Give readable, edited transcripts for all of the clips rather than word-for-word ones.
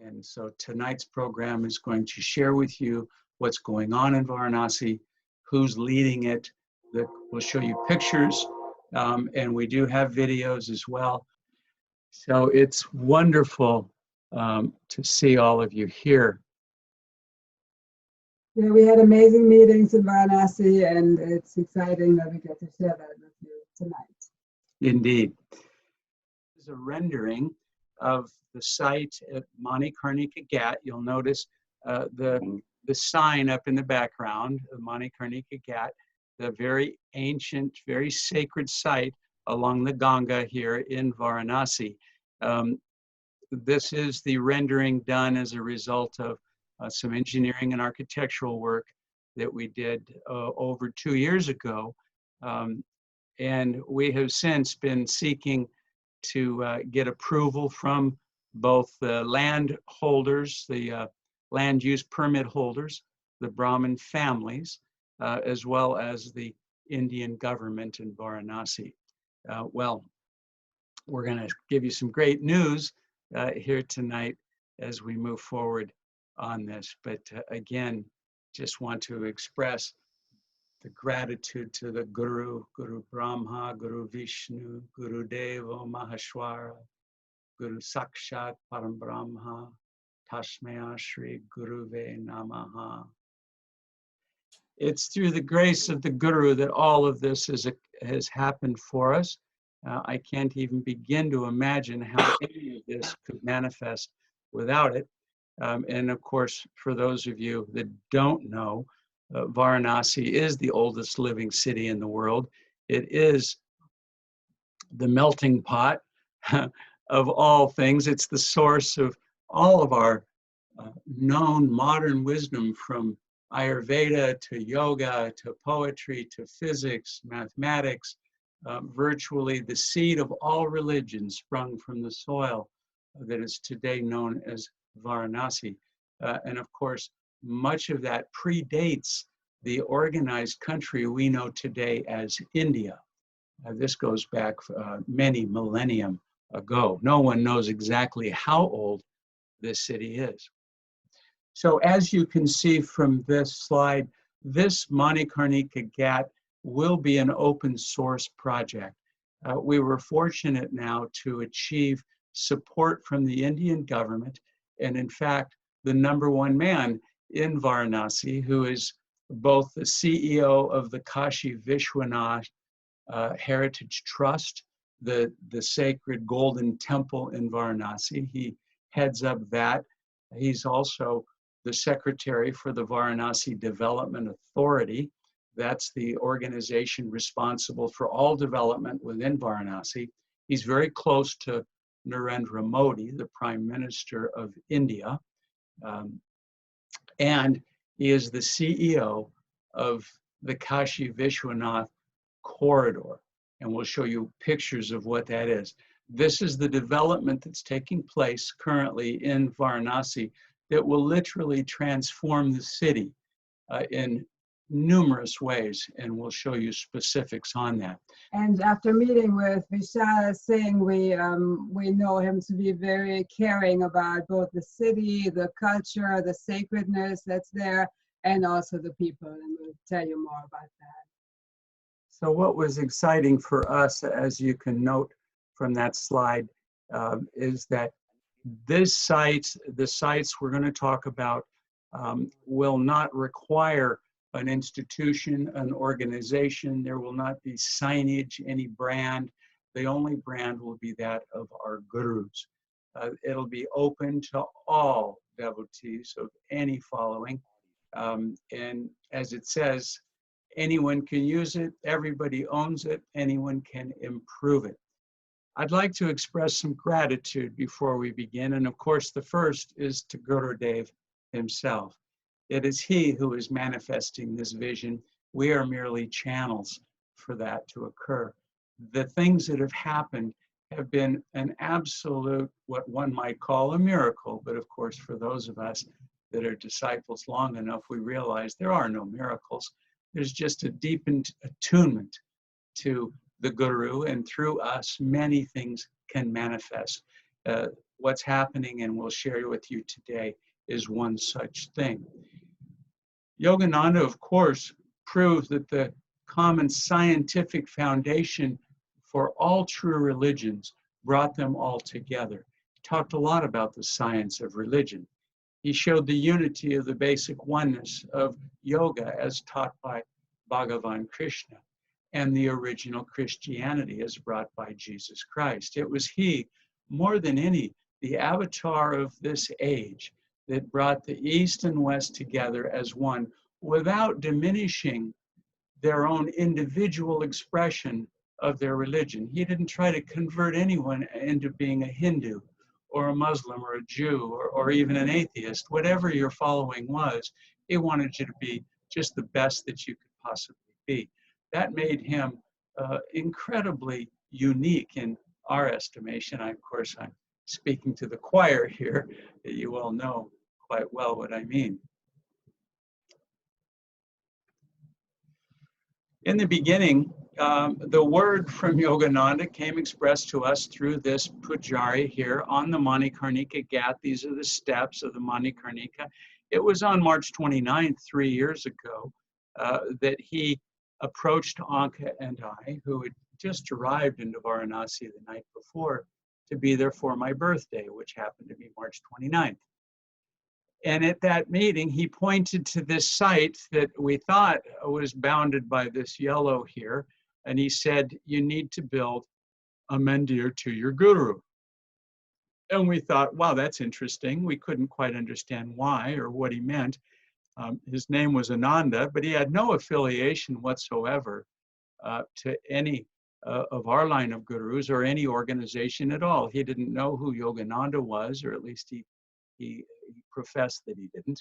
And so tonight's program is going to share with you what's going on in Varanasi, who's leading it. We'll show you pictures, and we do have videos as well. So it's wonderful to see all of you here. Yeah, we had amazing meetings in Varanasi, and it's exciting that we get to share that with you tonight. Indeed. This is a rendering of the site at Manikarnika Ghat. You'll notice the sign up in the background, the Manikarnika Ghat, the very ancient, very sacred site along the Ganga here in Varanasi. This is the rendering done as a result of some engineering and architectural work that we did over 2 years ago. And we have since been seeking to get approval from both the land holders, the land use permit holders, the Brahmin families, as well as the Indian government in Varanasi. Well, we're going to give you some great news here tonight as we move forward on this. But again, just want to express the gratitude to the Guru, Guru Brahma, Guru Vishnu, Guru Deva Maheshwara, Guru Sakshat Param Brahma, Tasmaya Shri Guruve Namaha. It's through the grace of the Guru that all of this has happened for us. I can't even begin to imagine how any of this could manifest without it. And of course, for those of you that don't know, Varanasi is the oldest living city in the world. It is the melting pot of all things. It's the source of all of our known modern wisdom, from Ayurveda to yoga to poetry to physics, mathematics. Virtually the seed of all religions sprung from the soil that is today known as Varanasi. And of course, much of that predates the organized country we know today as India. This goes back many millennium ago. No one knows exactly how old this city is. So as you can see from this slide, this Manikarnika Ghat will be an open source project. We were fortunate now to achieve support from the Indian government, and in fact, the #1 man in Varanasi, who is both the CEO of the Kashi Vishwanath Heritage Trust, the sacred Golden Temple in Varanasi. He heads up that. He's also the secretary for the Varanasi Development Authority. That's the organization responsible for all development within Varanasi. He's very close to Narendra Modi, the Prime Minister of India. And he is the CEO of the Kashi Vishwanath Corridor. And we'll show you pictures of what that is. This is the development that's taking place currently in Varanasi that will literally transform the city in numerous ways, and we'll show you specifics on that. And after meeting with Vishal Singh, we know him to be very caring about both the city, the culture, the sacredness that's there, and also the people, and we'll tell you more about that. So what was exciting for us, as you can note from that slide, is that this site, the sites we're going to talk about, will not require an institution, an organization. There will not be signage, any brand. The only brand will be that of our gurus. It'll be open to all devotees of any following. And as it says, anyone can use it, everybody owns it, anyone can improve it. I'd like to express some gratitude before we begin. And of course, the first is to Gurudev himself. It is he who is manifesting this vision. We are merely channels for that to occur. The things that have happened have been an absolute, what one might call a miracle. But of course, for those of us that are disciples long enough, we realize there are no miracles. There's just a deepened attunement to the Guru, and through us, many things can manifest. what's happening and we'll share with you today is one such thing. Yogananda, of course, proved that the common scientific foundation for all true religions brought them all together. He talked a lot about the science of religion. He showed the unity of the basic oneness of yoga as taught by Bhagavan Krishna and the original Christianity as brought by Jesus Christ. It was he, more than any, the avatar of this age that brought the East and West together as one without diminishing their own individual expression of their religion. He didn't try to convert anyone into being a Hindu or a Muslim or a Jew or even an atheist. Whatever your following was, he wanted you to be just the best that you could possibly be. That made him incredibly unique in our estimation. Of course, I'm speaking to the choir here. You all know quite well what I mean. In the beginning, the word from Yogananda came expressed to us through this pujari here on the Manikarnika Ghat. These are the steps of the Manikarnika. It was on March 29th, 3 years ago, that he approached Anke and I, who had just arrived into Varanasi the night before, to be there for my birthday, which happened to be March 29th. And at that meeting, he pointed to this site that we thought was bounded by this yellow here. And he said, you need to build a mandir to your guru. And we thought, wow, that's interesting. We couldn't quite understand why or what he meant. His name was Ananda, but he had no affiliation whatsoever to any of our line of gurus or any organization at all. He didn't know who Yogananda was, or at least he professed that he didn't,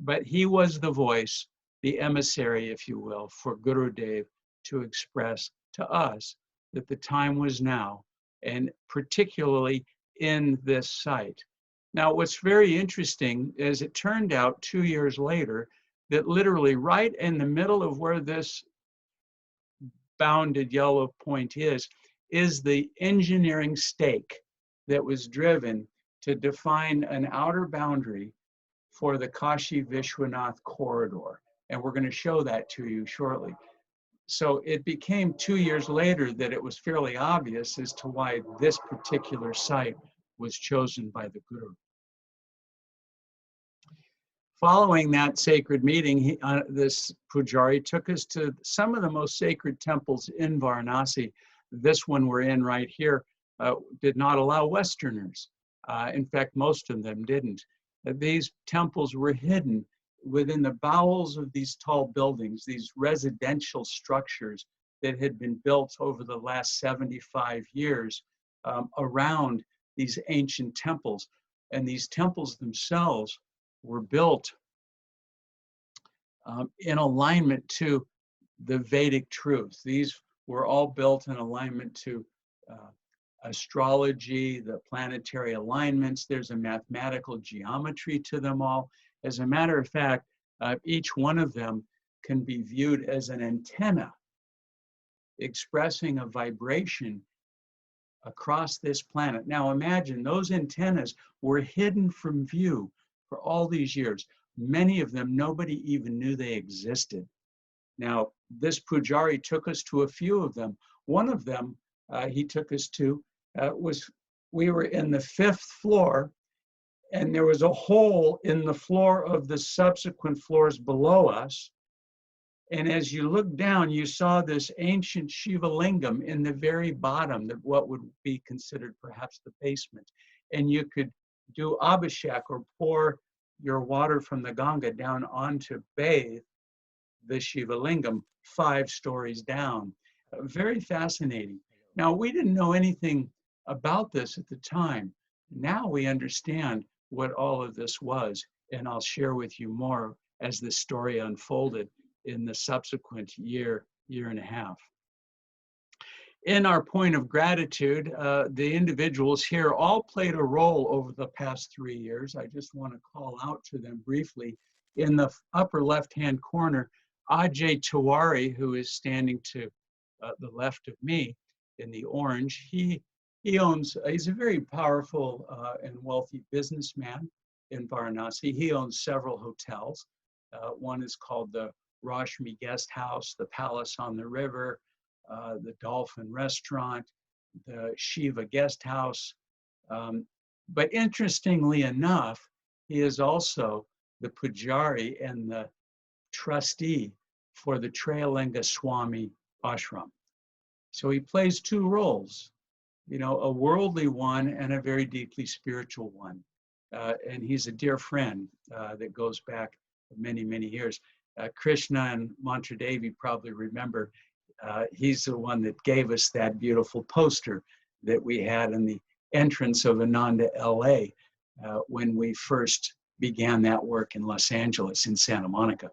but he was the voice, the emissary, if you will, for Gurudev to express to us that the time was now, and particularly in this site. Now, what's very interesting is it turned out 2 years later that literally right in the middle of where this bounded yellow point is the engineering stake that was driven to define an outer boundary for the Kashi Vishwanath Corridor. And we're going to show that to you shortly. So it became 2 years later that it was fairly obvious as to why this particular site was chosen by the Guru. Following that sacred meeting, this pujari took us to some of the most sacred temples in Varanasi. This one we're in right here did not allow Westerners. In fact, most of them didn't. These temples were hidden within the bowels of these tall buildings, these residential structures that had been built over the last 75 years around these ancient temples. And these temples themselves were built in alignment to the Vedic truth. These were all built in alignment to astrology, the planetary alignments. There's a mathematical geometry to them all. As a matter of fact, each one of them can be viewed as an antenna expressing a vibration across this planet. Now imagine those antennas were hidden from view for all these years. Many of them, nobody even knew they existed. Now, this pujari took us to a few of them. One of them he took us to we were in the 5th floor, and there was a hole in the floor of the subsequent floors below us. And as you looked down, you saw this ancient Shiva lingam in the very bottom, that what would be considered perhaps the basement. And you could do abhishek, or pour your water from the Ganga down onto bathe the Shiva lingam 5 stories down. Very fascinating. Now, we didn't know anything about this at the time. Now we understand what all of this was, and I'll share with you more as this story unfolded in the subsequent year and a half. In our point of gratitude, the individuals here all played a role over the past 3 years. I just want to call out to them briefly. In the upper left-hand corner, Ajay Tiwari, who is standing to the left of me in the orange, he He's a very powerful and wealthy businessman in Varanasi. He owns several hotels. One is called the Rashmi Guest House, the Palace on the River, the Dolphin Restaurant, the Shiva Guest House. But interestingly enough, he is also the Pujari and the trustee for the Trayalinga Swami Ashram. So he plays two roles, you know, a worldly one and a very deeply spiritual one. And he's a dear friend that goes back many, many years. Krishna and Mantradevi probably remember, he's the one that gave us that beautiful poster that we had in the entrance of Ananda, LA, when we first began that work in Los Angeles, in Santa Monica.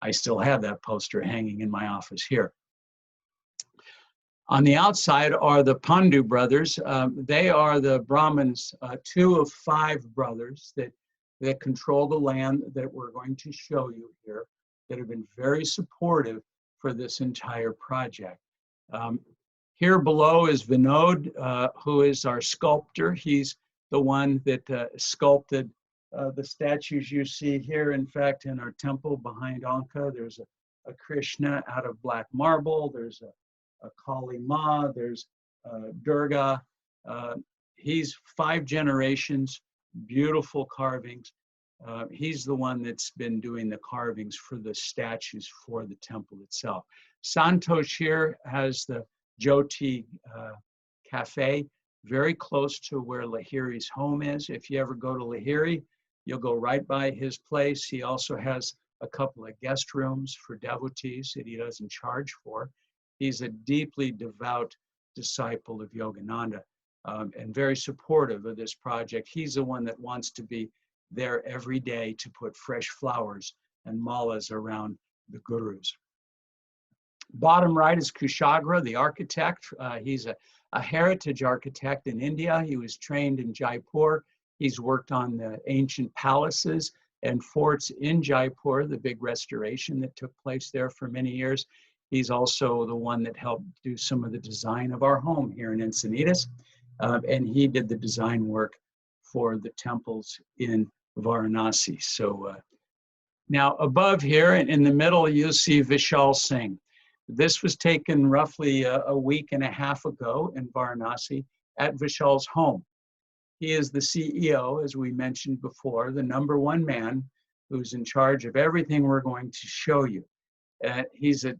I still have that poster hanging in my office here. On the outside are the Pandu brothers. They are the Brahmins, 2 of 5 brothers that control the land that we're going to show you here, that have been very supportive for this entire project. Here below is Vinod, who is our sculptor. He's the one that sculpted the statues you see here. In fact, in our temple behind Anke, there's a Krishna out of black marble. There's a Kali Ma, there's Durga. He's 5 generations, beautiful carvings. He's the one that's been doing the carvings for the statues for the temple itself. Santosh here has the Jyoti Cafe, very close to where Lahiri's home is. If you ever go to Lahiri, you'll go right by his place. He also has a couple of guest rooms for devotees that he doesn't charge for. He's a deeply devout disciple of Yogananda and very supportive of this project. He's the one that wants to be there every day to put fresh flowers and malas around the gurus. Bottom right is Kushagra, the architect. He's a heritage architect in India. He was trained in Jaipur. He's worked on the ancient palaces and forts in Jaipur, the big restoration that took place there for many years. He's also the one that helped do some of the design of our home here in Encinitas. And he did the design work for the temples in Varanasi. So now above here and in the middle, you'll see Vishal Singh. This was taken roughly a week and a half ago in Varanasi at Vishal's home. He is the CEO, as we mentioned before, the #1 man who's in charge of everything we're going to show you. He's a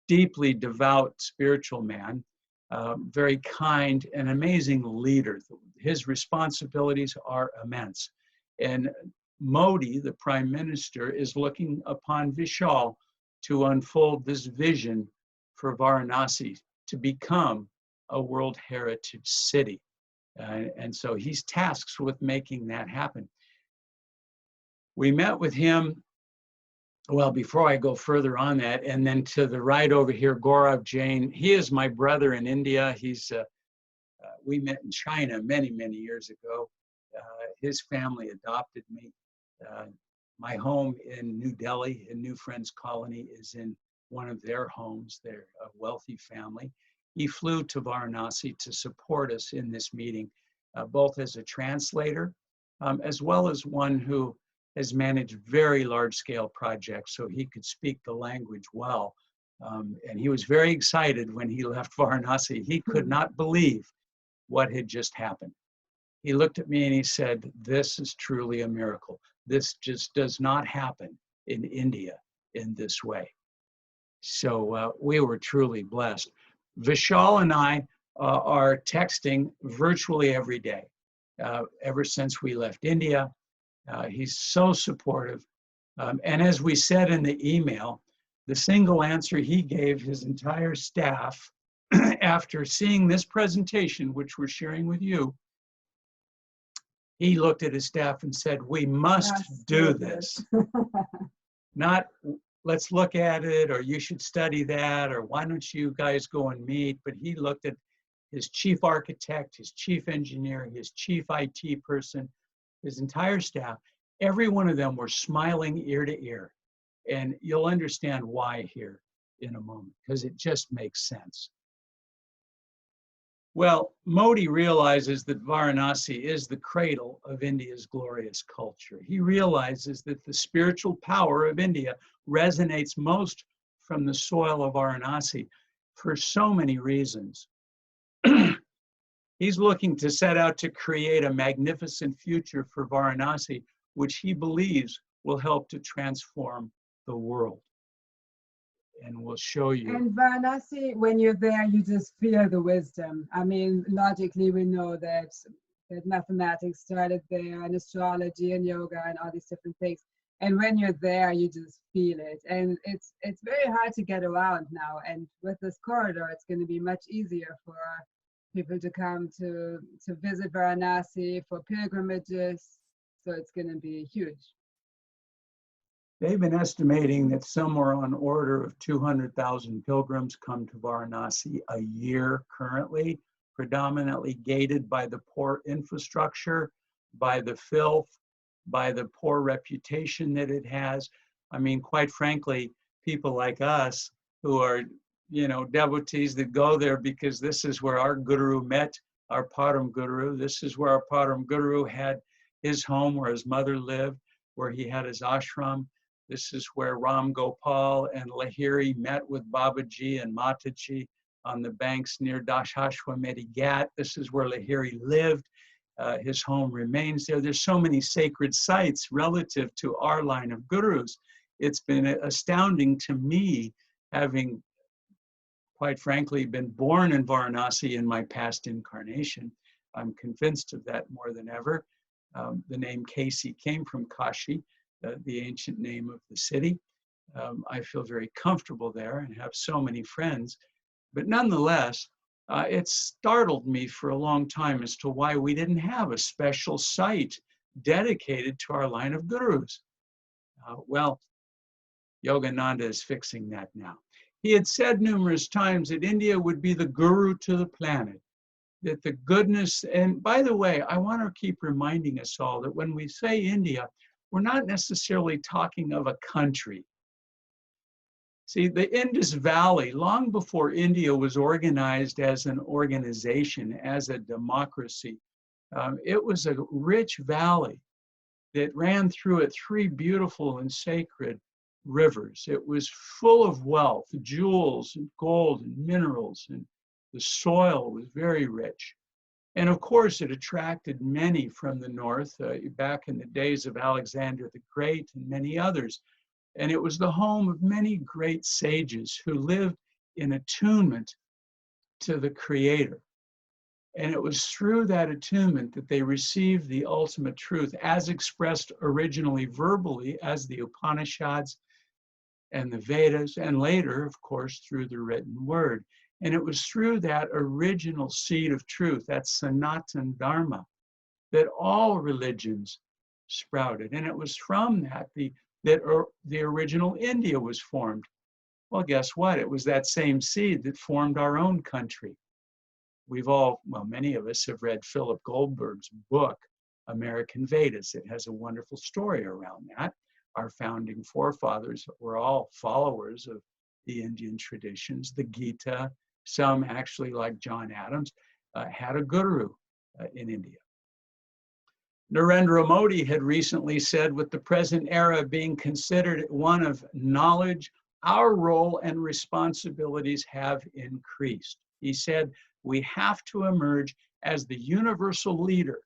deeply devout spiritual man, very kind and amazing leader. His responsibilities are immense. And Modi, the Prime Minister, is looking upon Vishal to unfold this vision for Varanasi to become a World Heritage City. And so he's tasked with making that happen. We met with him, well, before I go further on that, and then to the right over here, Gaurav Jain. He is my brother in India. We met in China many, many years ago. His family adopted me. My home in New Delhi, in New Friends Colony, is in one of their homes. They're a wealthy family. He flew to Varanasi to support us in this meeting, both as a translator, as well as one who has managed very large-scale projects, so he could speak the language well. And he was very excited when he left Varanasi. He could not believe what had just happened. He looked at me and he said, "This is truly a miracle. This just does not happen in India in this way." So we were truly blessed. Vishal and I are texting virtually every day ever since we left India. He's so supportive. And as we said in the email, the single answer he gave his entire staff after seeing this presentation, which we're sharing with you, he looked at his staff and said, "We must do this." Not, "Let's look at it," or "You should study that," or "Why don't you guys go and meet?" But he looked at his chief architect, his chief engineer, his chief IT person, his entire staff. Every one of them were smiling ear to ear. And you'll understand why here in a moment, because it just makes sense. Well, Modi realizes that Varanasi is the cradle of India's glorious culture. He realizes that the spiritual power of India resonates most from the soil of Varanasi for so many reasons. He's looking to set out to create a magnificent future for Varanasi, which he believes will help to transform the world. And we'll show you. And Varanasi, when you're there, you just feel the wisdom. I mean, logically, we know that mathematics started there, and astrology and yoga and all these different things. And when you're there, you just feel it. And it's very hard to get around now. And with this corridor, it's going to be much easier for people to come to visit Varanasi for pilgrimages. So it's going to be huge. They've been estimating that somewhere on order of 200,000 pilgrims come to Varanasi a year currently, predominantly gated by the poor infrastructure, by the filth, by the poor reputation that it has. I mean, quite frankly, people like us who are, devotees that go there because this is where our guru met, our Param Guru. This is where our Param Guru had his home, where his mother lived, where he had his ashram. This is where Ram Gopal and Lahiri met with Babaji and Mataji on the banks near Dashashwamedhi Ghat. This is where Lahiri lived. His home remains there. There's so many sacred sites relative to our line of gurus. It's been astounding to me, having, quite frankly, been born in Varanasi in my past incarnation. I'm convinced of that more than ever. The name Kashi came from Kashi, the ancient name of the city. I feel very comfortable there and have so many friends. But nonetheless, it startled me for a long time as to why we didn't have a special site dedicated to our line of gurus. Well, Yogananda is fixing that now. He had said numerous times that India would be the guru to the planet, that the goodness, and by the way, I want to keep reminding us all that when we say India, we're not necessarily talking of a country. See, the Indus Valley, long before India was organized as an organization, as a democracy, it was a rich valley that ran through it 3 beautiful and sacred rivers. It was full of wealth, jewels and gold and minerals, and the soil was very rich. And of course, it attracted many from the north back in the days of Alexander the Great and many others. And it was the home of many great sages who lived in attunement to the Creator. And it was through that attunement that they received the ultimate truth as expressed originally verbally as the Upanishads and the Vedas, and later, of course, through the written word. And it was through that original seed of truth, that Sanatan Dharma, that all religions sprouted. And it was from that the original India was formed. Well, guess what? It was that same seed that formed our own country. Many of us have read Philip Goldberg's book, American Vedas. It has a wonderful story around that. Our founding forefathers were all followers of the Indian traditions. The Gita, some actually like John Adams, had a guru in India. Narendra Modi had recently said, with the present era being considered one of knowledge, our role and responsibilities have increased. He said, we have to emerge as the universal leader,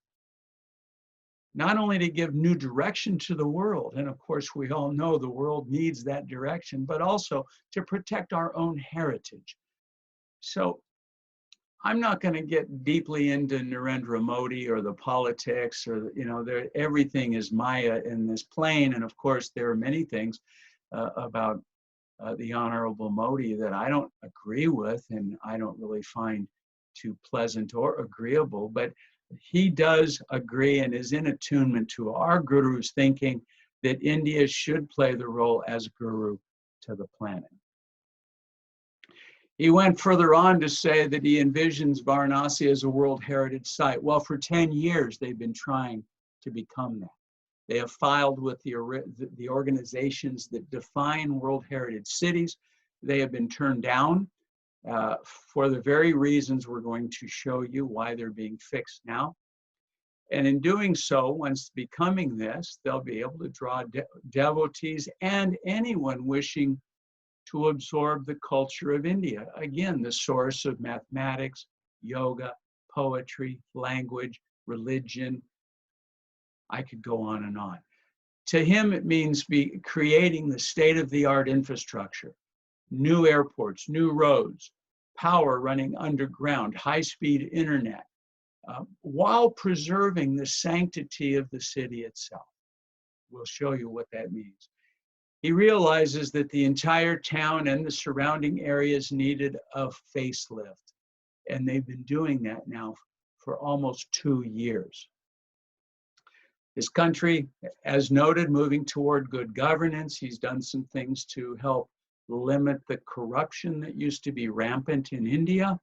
not only to give new direction to the world, and of course we all know the world needs that direction, but also to protect our own heritage. So I'm not going to get deeply into Narendra Modi or the politics or, everything is Maya in this plane. And of course, there are many things about the Honorable Modi that I don't agree with and I don't really find too pleasant or agreeable, but he does agree and is in attunement to our guru's thinking that India should play the role as guru to the planet. He went further on to say that he envisions Varanasi as a World Heritage Site. Well, for 10 years, they've been trying to become that. They have filed with the organizations that define World Heritage Cities. They have been turned down. for the very reasons we're going to show you why they're being fixed now. And in doing so, once becoming this, they'll be able to draw devotees and anyone wishing to absorb the culture of India. Again, the source of mathematics, yoga, poetry, language, religion. I could go on and on. To him, it means creating the state-of-the-art infrastructure, new airports, new roads, power running underground, high-speed internet, while preserving the sanctity of the city itself. We'll show you what that means. He realizes that the entire town and the surrounding areas needed a facelift, and they've been doing that now for almost 2 years. His country, as noted, moving toward good governance. He's done some things to help limit the corruption that used to be rampant in India.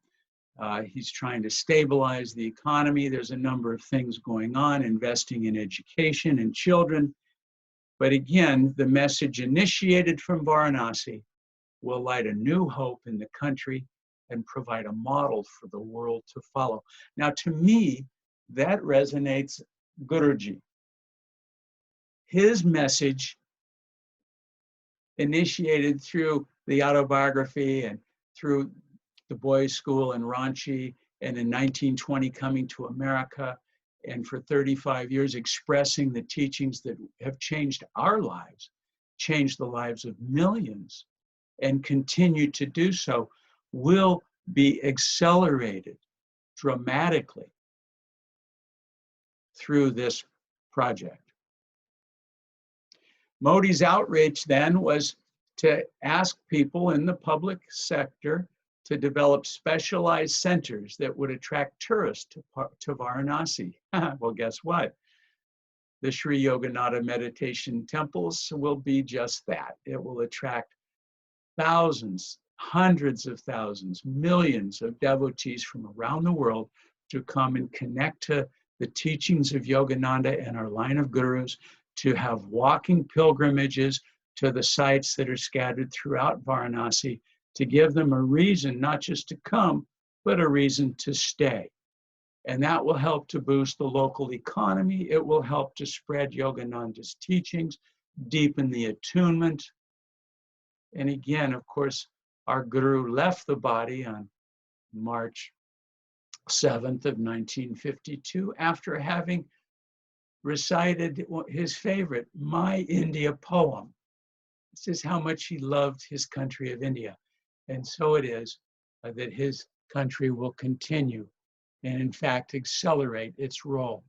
He's trying to stabilize the economy. There's a number of things going on, investing in education and children. But again, the message initiated from Varanasi will light a new hope in the country and provide a model for the world to follow. Now, to me, that resonates Guruji. His message, initiated through the autobiography and through the boys' school in Ranchi, and in 1920 coming to America, and for 35 years expressing the teachings that have changed our lives, changed the lives of millions, and continue to do so, will be accelerated dramatically through this project. Modi's outreach then was to ask people in the public sector to develop specialized centers that would attract tourists to Varanasi. Well, guess what? The Sri Yogananda Meditation Temples will be just that. It will attract thousands, hundreds of thousands, millions of devotees from around the world to come and connect to the teachings of Yogananda and our line of gurus, to have walking pilgrimages to the sites that are scattered throughout Varanasi, to give them a reason not just to come, but a reason to stay. And that will help to boost the local economy. It will help to spread Yogananda's teachings, deepen the attunement. And again, of course, our guru left the body on March 7th of 1952 after having recited his favorite, My India poem. This is how much he loved his country of India. And so it is that his country will continue and in fact accelerate its role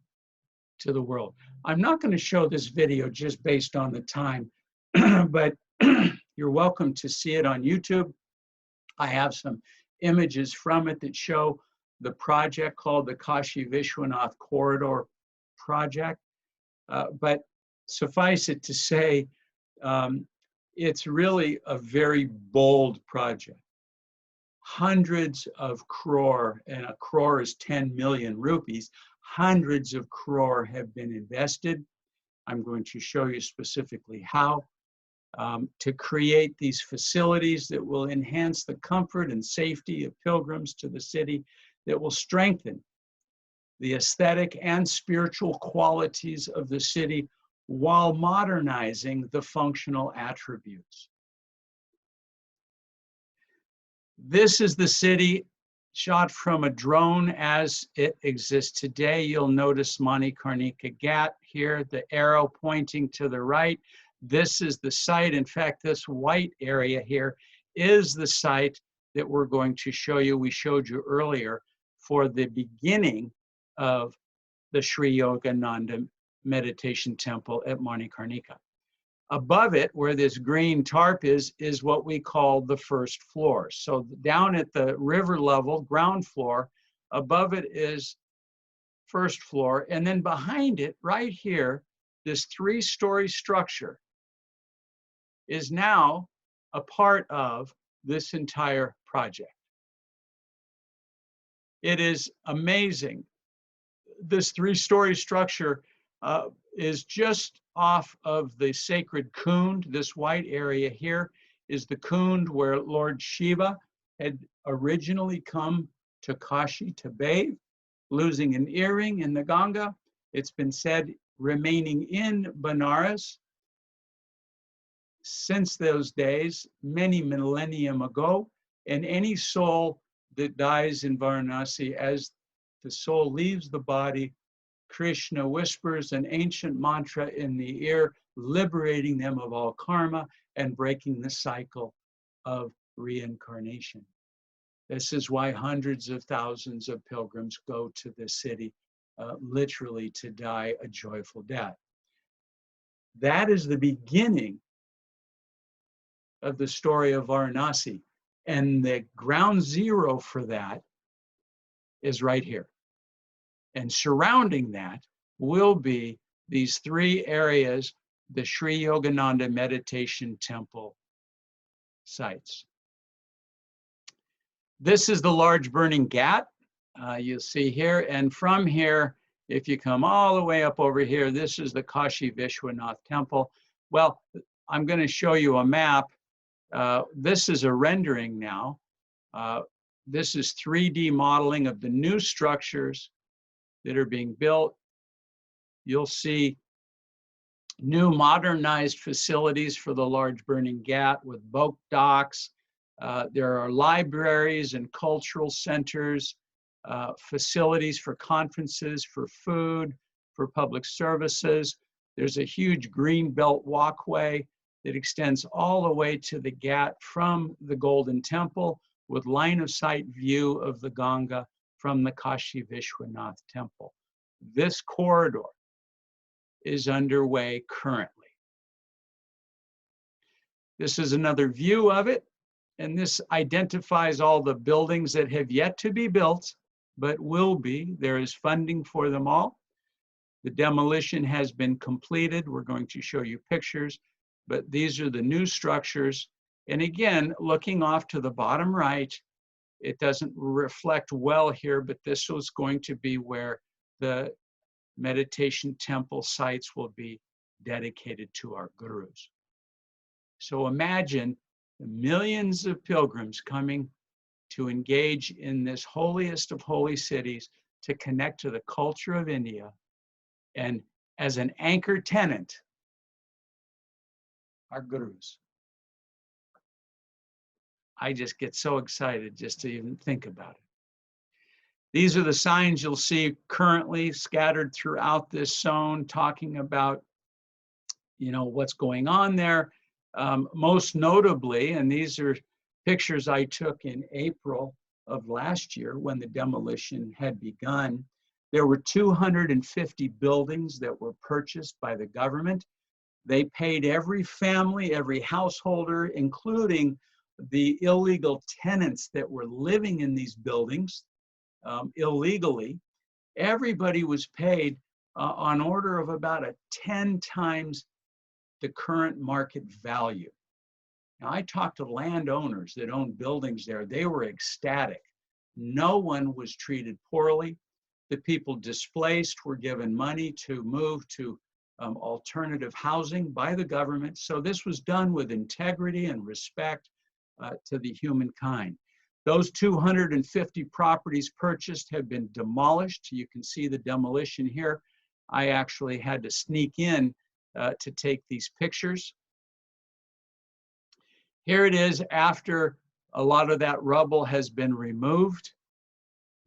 to the world. I'm not going to show this video just based on the time, but you're welcome to see it on YouTube. I have some images from it that show the project called the Kashi Vishwanath Corridor project. But suffice it to say, it's really a very bold project. Hundreds of crore, and a crore is 10 million rupees, hundreds of crore have been invested. I'm going to show you specifically how, to create these facilities that will enhance the comfort and safety of pilgrims to the city, that will strengthen the aesthetic and spiritual qualities of the city while modernizing the functional attributes. This is the city shot from a drone as it exists today. You'll notice Manikarnika Ghat here, the arrow pointing to the right. This is the site. In fact, this white area here is the site that we're going to show you. We showed you earlier for the beginning of the Sri Yogananda Meditation Temple at Manikarnika. Above it, where this green tarp is what we call the first floor. So down at the river level, ground floor, above it is first floor, and then behind it, right here, this 3-story structure is now a part of this entire project. It is amazing. This 3-story structure is just off of the sacred Kund. This white area here is the Kund where Lord Shiva had originally come to Kashi to bathe, losing an earring in the Ganga. It's been said remaining in Benares since those days, many millennium ago, and any soul that dies in Varanasi, as the soul leaves the body, Krishna whispers an ancient mantra in the ear, liberating them of all karma and breaking the cycle of reincarnation. This is why hundreds of thousands of pilgrims go to this city, literally to die a joyful death. That is the beginning of the story of Varanasi. And the ground zero for that is right here. And surrounding that will be these three areas, the Sri Yogananda Meditation Temple sites. This is the large burning ghat you'll see here. And from here, if you come all the way up over here, this is the Kashi Vishwanath Temple. Well, I'm going to show you a map. This is a rendering now. This is 3D modeling of the new structures that are being built. You'll see new modernized facilities for the large burning ghat with boat docks. There are libraries and cultural centers, facilities for conferences, for food, for public services. There's a huge green belt walkway that extends all the way to the ghat from the Golden Temple with line of sight view of the Ganga from the Kashi Vishwanath Temple. This corridor is underway currently. This is another view of it, and this identifies all the buildings that have yet to be built, but will be. There is funding for them all. The demolition has been completed. We're going to show you pictures, but these are the new structures. And again, looking off to the bottom right, it doesn't reflect well here, but this was going to be where the meditation temple sites will be dedicated to our gurus. So imagine the millions of pilgrims coming to engage in this holiest of holy cities to connect to the culture of India. And as an anchor tenant, our gurus. I just get so excited just to even think about it. These are the signs you'll see currently scattered throughout this zone talking about, what's going on there. Most notably, and these are pictures I took in April of last year when the demolition had begun, there were 250 buildings that were purchased by the government. They paid every family, every householder, including the illegal tenants that were living in these buildings illegally. Everybody was paid on order of about 10 times the current market value. Now, I talked to landowners that owned buildings there. They were ecstatic. No one was treated poorly. The people displaced were given money to move to alternative housing by the government. So this was done with integrity and respect to the humankind. Those 250 properties purchased have been demolished. You can see the demolition here. I actually had to sneak in to take these pictures. Here it is after a lot of that rubble has been removed.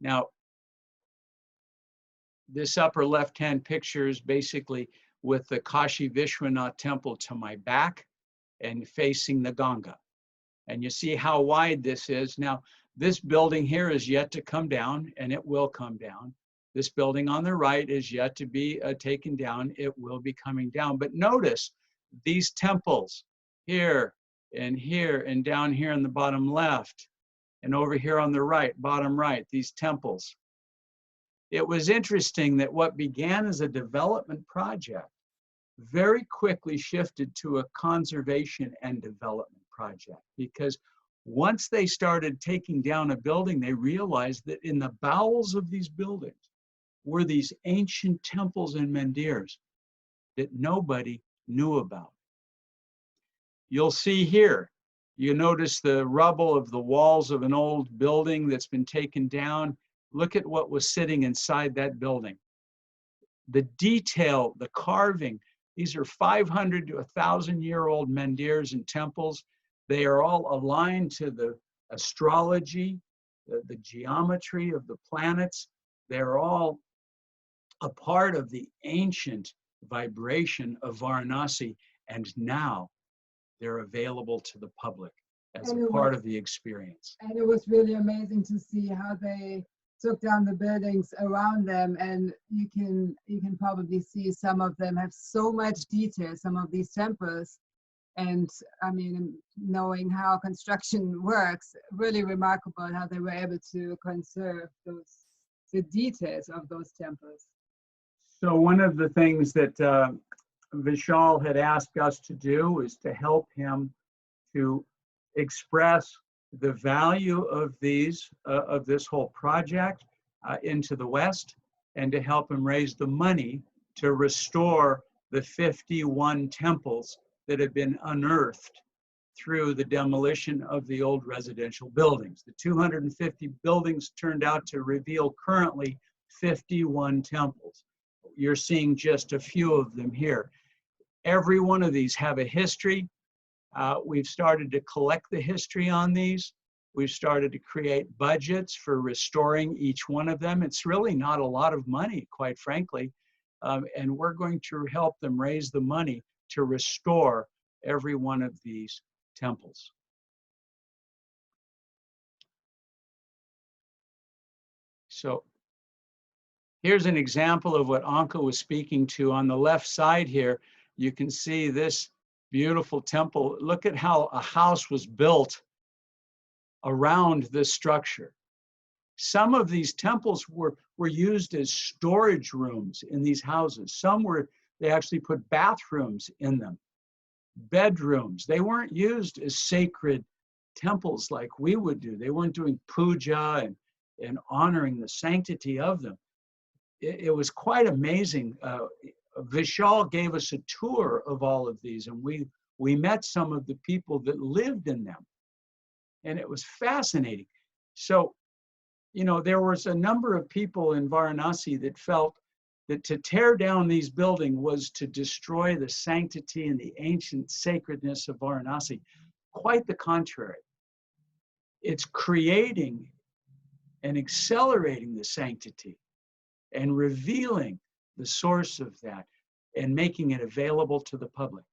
Now, this upper left-hand picture is basically with the Kashi Vishwanath Temple to my back and facing the Ganga. And you see how wide this is. Now, this building here is yet to come down, and it will come down. This building on the right is yet to be taken down. It will be coming down. But notice these temples here and down here in the bottom left and over here on the right, bottom right, these temples. It was interesting that what began as a development project very quickly shifted to a conservation and development project, because once they started taking down a building, they realized that in the bowels of these buildings were these ancient temples and mandirs that nobody knew about. You'll see here You notice the rubble of the walls of an old building that's been taken down. Look at what was sitting inside that building. The detail, the carving, these are 500 to 1,000-year-old mandirs and temples. They are all aligned to the astrology, the geometry of the planets. They're all a part of the ancient vibration of Varanasi, and now they're available to the public as a part of the experience. And it was really amazing to see how they took down the buildings around them, and you can probably see some of them have so much detail, some of these temples. And I mean, knowing how construction works, really remarkable how they were able to conserve the details of those temples. So one of the things that Vishal had asked us to do is to help him to express the value of these, of this whole project into the West, and to help him raise the money to restore the 51 temples that have been unearthed through the demolition of the old residential buildings. The 250 buildings turned out to reveal currently 51 temples. You're seeing just a few of them here. Every one of these have a history. We've started to collect the history on these. We've started to create budgets for restoring each one of them. It's really not a lot of money, quite frankly. And we're going to help them raise the money to restore every one of these temples. So here's an example of what Anke was speaking to. On the left side here, you can see this beautiful temple. Look at how a house was built around this structure. Some of these temples were used as storage rooms in these houses. Some they actually put bathrooms in them, bedrooms. They weren't used as sacred temples like we would do. They weren't doing puja and honoring the sanctity of them. It was quite amazing. Vishal gave us a tour of all of these, and we met some of the people that lived in them. And it was fascinating. So, you know, there was a number of people in Varanasi that felt that to tear down these buildings was to destroy the sanctity and the ancient sacredness of Varanasi. Quite the contrary. It's creating and accelerating the sanctity and revealing the source of that and making it available to the public.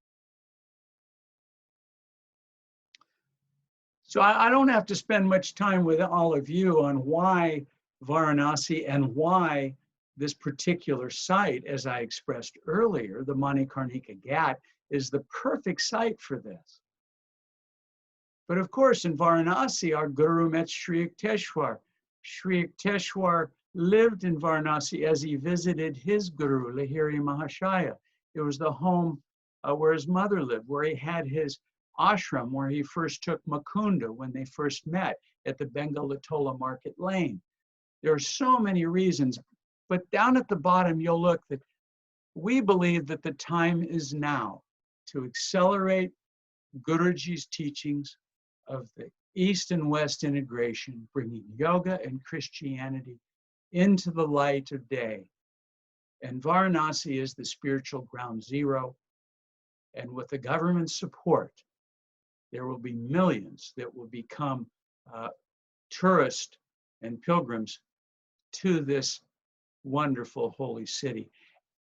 So I don't have to spend much time with all of you on why Varanasi and why this particular site, as I expressed earlier, the Manikarnika Ghat, is the perfect site for this. But of course, in Varanasi, our Guru met Sri Yukteswar. Sri Yukteswar lived in Varanasi as he visited his Guru, Lahiri Mahashaya. It was the home where his mother lived, where he had his ashram, where he first took Mukunda when they first met at the Bengalatola Market Lane. There are so many reasons, but down at the bottom, you'll look that we believe that the time is now to accelerate Guruji's teachings of the East and West integration, bringing yoga and Christianity into the light of day. And Varanasi is the spiritual ground zero. And with the government's support, there will be millions that will become tourists and pilgrims to this wonderful holy city.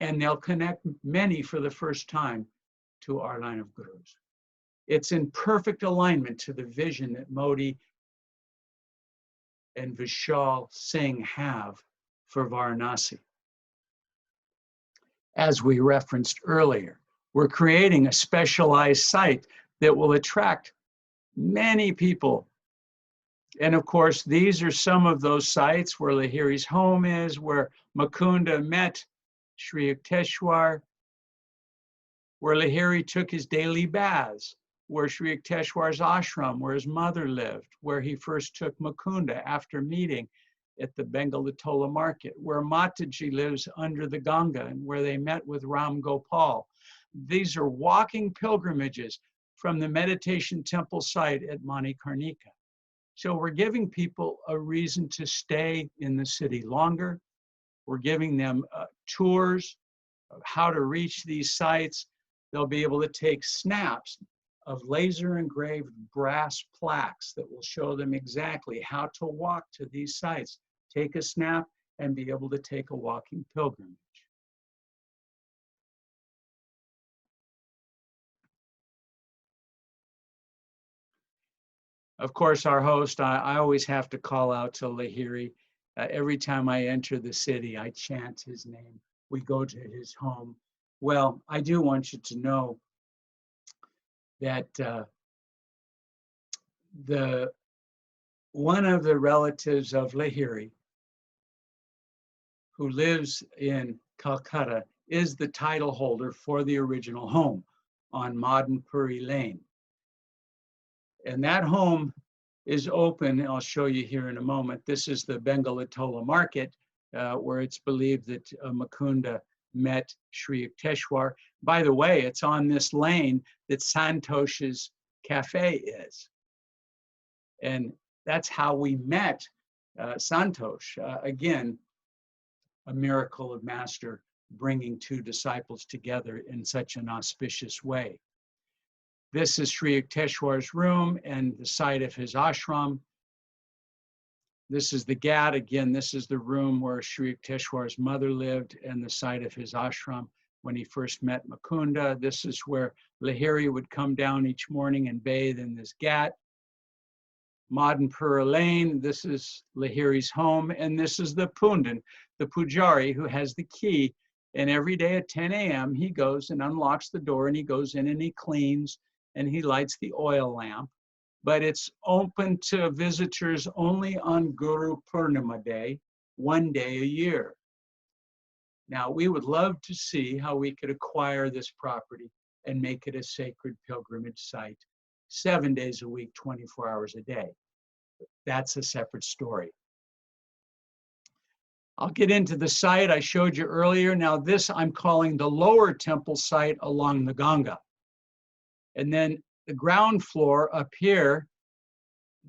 And they'll connect many for the first time to our line of gurus. It's in perfect alignment to the vision that Modi and Vishal Singh have for Varanasi. As we referenced earlier, we're creating a specialized site that will attract many people. And of course, these are some of those sites where Lahiri's home is, where Mukunda met Sri Yukteswar, where Lahiri took his daily baths, where Sri Yukteswar's ashram, where his mother lived, where he first took Mukunda after meeting at the Bengalatola market, where Mataji lives under the Ganga, and where they met with Ram Gopal. These are walking pilgrimages from the meditation temple site at Manikarnika. So we're giving people a reason to stay in the city longer. We're giving them tours of how to reach these sites. They'll be able to take snaps of laser engraved brass plaques that will show them exactly how to walk to these sites, take a snap, and be able to take a walking pilgrimage. Of course, our host, I always have to call out to Lahiri. Every time I enter the city, I chant his name. We go to his home. Well, I do want you to know that one of the relatives of Lahiri, who lives in Calcutta, is the title holder for the original home on Madanpuri Lane. And that home is open. I'll show you here in a moment. This is the Bengalatola market, where it's believed that Mukunda met Sri Yukteswar. By the way, it's on this lane that Santosh's cafe is. And that's how we met Santosh. Again, a miracle of Master bringing two disciples together in such an auspicious way. This is Sri Yukteswar's room and the site of his ashram. This is the Ghat. Again, this is the room where Sri Yukteswar's mother lived and the site of his ashram when he first met Mukunda. This is where Lahiri would come down each morning and bathe in this Ghat. Madanpur Lane, this is Lahiri's home, and this is the Pundan, the Pujari, who has the key. And every day at 10 a.m., he goes and unlocks the door, and he goes in and he cleans, and he lights the oil lamp. But it's open to visitors only on Guru Purnima Day, one day a year. Now, we would love to see how we could acquire this property and make it a sacred pilgrimage site, 7 days a week, 24 hours a day. That's a separate story. I'll get into the site I showed you earlier. Now this I'm calling the lower temple site along the Ganga. And then the ground floor up here,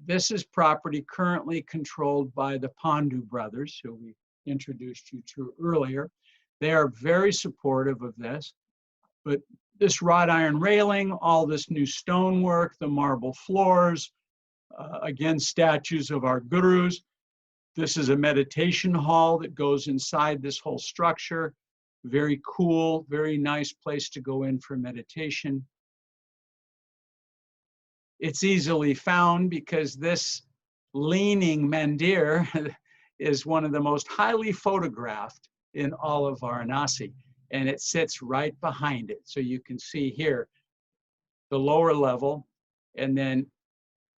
this is property currently controlled by the Pandu brothers, who we introduced you to earlier. They are very supportive of this, but this wrought iron railing, all this new stonework, the marble floors, again, statues of our gurus. This is a meditation hall that goes inside this whole structure. Very cool, very nice place to go in for meditation. It's easily found because this leaning mandir is one of the most highly photographed in all of Varanasi, and it sits right behind it. So you can see here the lower level, and then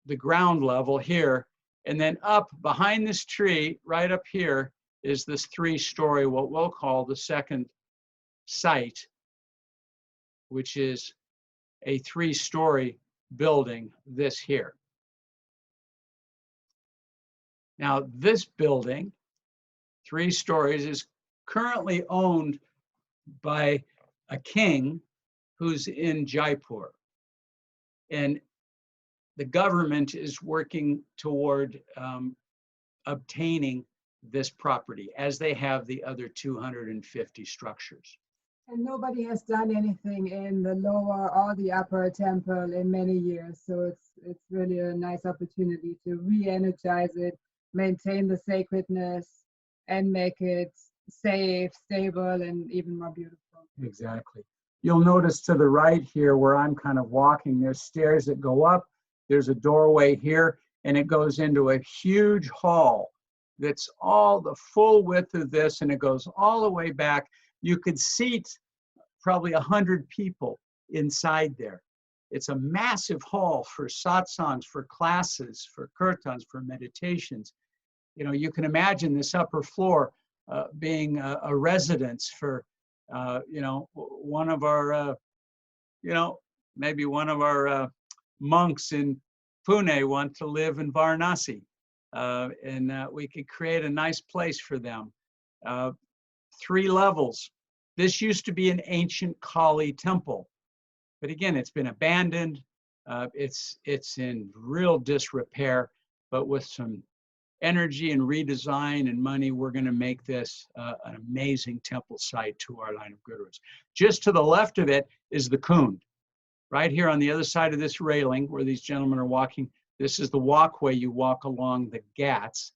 the ground level here, and then up behind this tree, right up here, is this 3-story, what we'll call the second site, which is a 3-story building, this here. Now, this building, 3 stories, is currently owned by a king who's in Jaipur. And the government is working toward obtaining this property, as they have the other 250 structures. And nobody has done anything in the lower or the upper temple in many years. So it's really a nice opportunity to re-energize it, maintain the sacredness, and make it safe, stable, and even more beautiful. Exactly. You'll notice to the right here where I'm kind of walking, there's stairs that go up. There's a doorway here, and it goes into a huge hall that's all the full width of this, and it goes all the way back. You could seat probably 100 people inside there. It's a massive hall for satsangs, for classes, for kirtans, for meditations. You know, you can imagine this upper floor being a residence for, you know, one of our, you know, maybe one of our monks in Pune want to live in Varanasi, and we could create a nice place for them. 3 levels. This used to be an ancient Kali temple, but again, it's been abandoned. It's in real disrepair, but with some energy and redesign and money, we're going to make this an amazing temple site to our line of gurus. Just to the left of it is the Kund. Right here on the other side of this railing where these gentlemen are walking, this is the walkway you walk along the Ghats.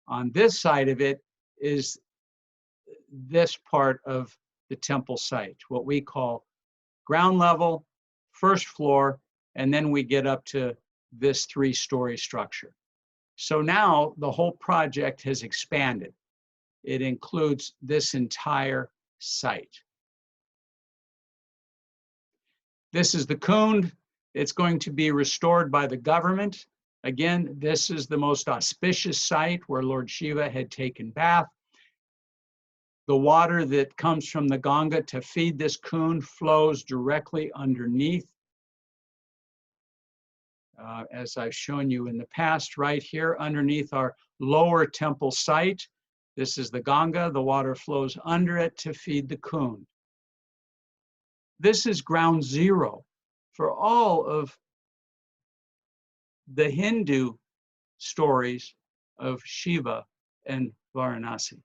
On this side of it is this part of the temple site, what we call ground level, first floor, and then we get up to this 3-story structure. So now the whole project has expanded. It includes this entire site. This is the Kund. It's going to be restored by the government. Again, this is the most auspicious site where Lord Shiva had taken bath. The water that comes from the Ganga to feed this Kund flows directly underneath. As I've shown you in the past, right here underneath our lower temple site, this is the Ganga. The water flows under it to feed the Kund. This is ground zero for all of the Hindu stories of Shiva and Varanasi.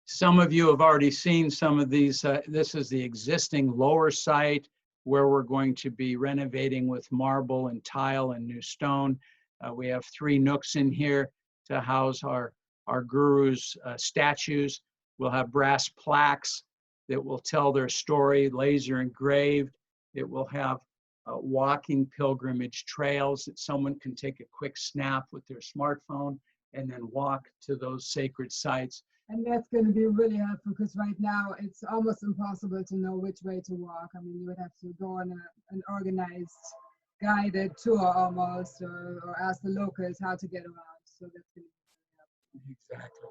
Some of you have already seen some of these. This is the existing lower site where we're going to be renovating with marble and tile and new stone. We have 3 nooks in here to house our gurus' statues. We'll have brass plaques that will tell their story, laser engraved. It will have walking pilgrimage trails that someone can take a quick snap with their smartphone and then walk to those sacred sites. And that's going to be really helpful because right now it's almost impossible to know which way to walk. I mean, you would have to go on an organized guided tour almost, or ask the locals how to get around. So that's going to be really helpful. Exactly.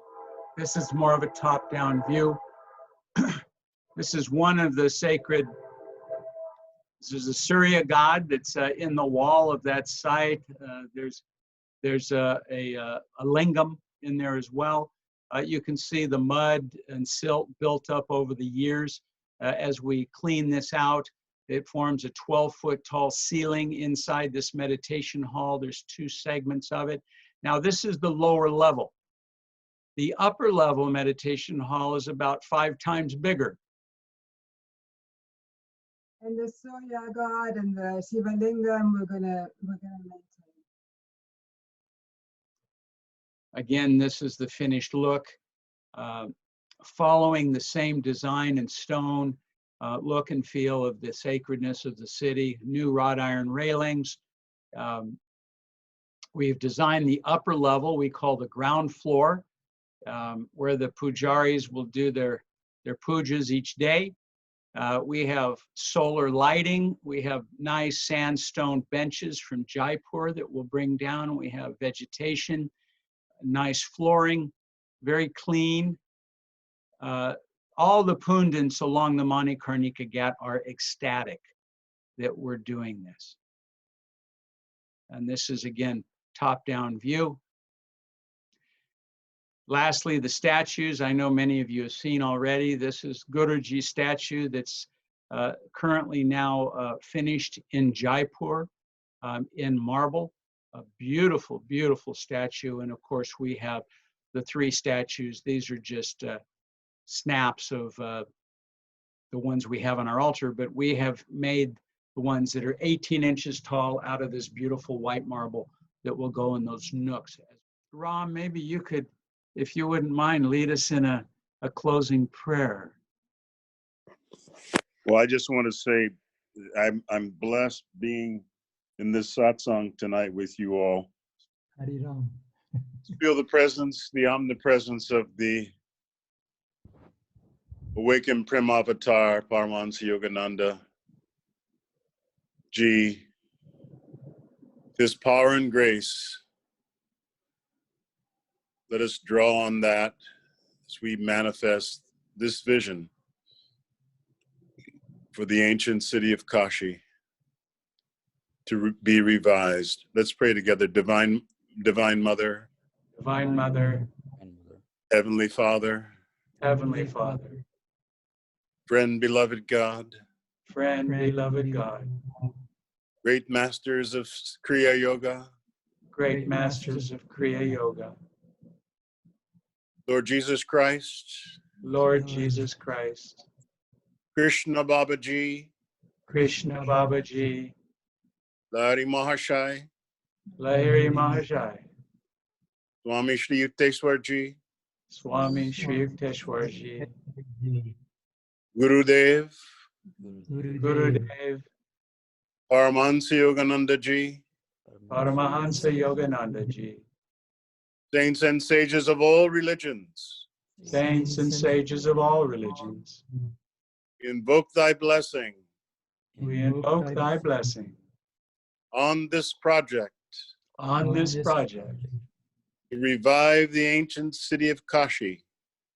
This is more of a top-down view. This is one of the sacred, this is a Surya god that's in the wall of that site. There's a lingam in there as well. You can see the mud and silt built up over the years. As we clean this out, it forms a 12-foot tall ceiling inside this meditation hall. There's 2 segments of it. Now, this is the lower level. The upper level meditation hall is about 5 times bigger. And the Surya god and the Shiva lingam, we're gonna maintain. Again, this is the finished look, following the same design and stone, look and feel of the sacredness of the city, new wrought iron railings. We've designed the upper level we call the ground floor, where the pujaris will do their pujas each day. We have solar lighting. We have nice sandstone benches from Jaipur that we'll bring down. We have vegetation, nice flooring, very clean. All the Pundits along the Manikarnika Ghat are ecstatic that we're doing this. And this is, again, top-down view. Lastly, the statues. I know many of you have seen already. This is Guruji's statue that's currently now finished in Jaipur in marble. A beautiful, beautiful statue. And of course, we have the 3 statues. These are just snaps of the ones we have on our altar, but we have made the ones that are 18 inches tall out of this beautiful white marble that will go in those nooks. Ram, maybe you could, if you wouldn't mind, lead us in a closing prayer. Well, I just want to say I'm blessed being in this satsang tonight with you all. Hari Ram. Feel the presence, the omnipresence of the awakened Premavatar, Paramahansa Yogananda Ji. His power and grace, let us draw on that as we manifest this vision for the ancient city of Kashi to be revised. Let's pray together. Divine Mother, Divine Mother, Heavenly Father, Heavenly Father, friend, beloved God, friend, beloved God, great masters of Kriya Yoga, great masters of Kriya Yoga, Lord Jesus Christ, Lord Jesus Christ, Krishna Babaji, Krishna Babaji, Lahari Mahashai, Lahiri Mahashai, Swami Shri Yukteswarji, Swami Shri Yukteswarji, Gurudev, Gurudev, Paramahansa Yogananda Ji, Paramahansa Yogananda Ji, saints and sages of all religions, saints and sages of all religions, we invoke thy blessing we invoke thy blessing on this project on this project to revive the ancient city of Kashi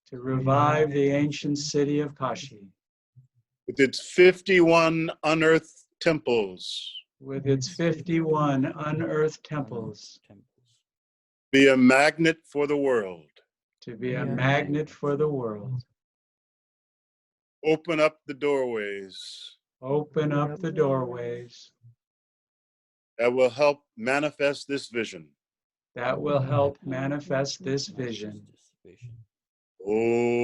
to revive the ancient city of Kashi with its 51 unearthed temples, with its 51 unearthed temples, be a magnet for the world. to be a magnet for the world. Open up the doorways Open up the doorways that will help manifest this vision. that will help manifest this vision. Oh.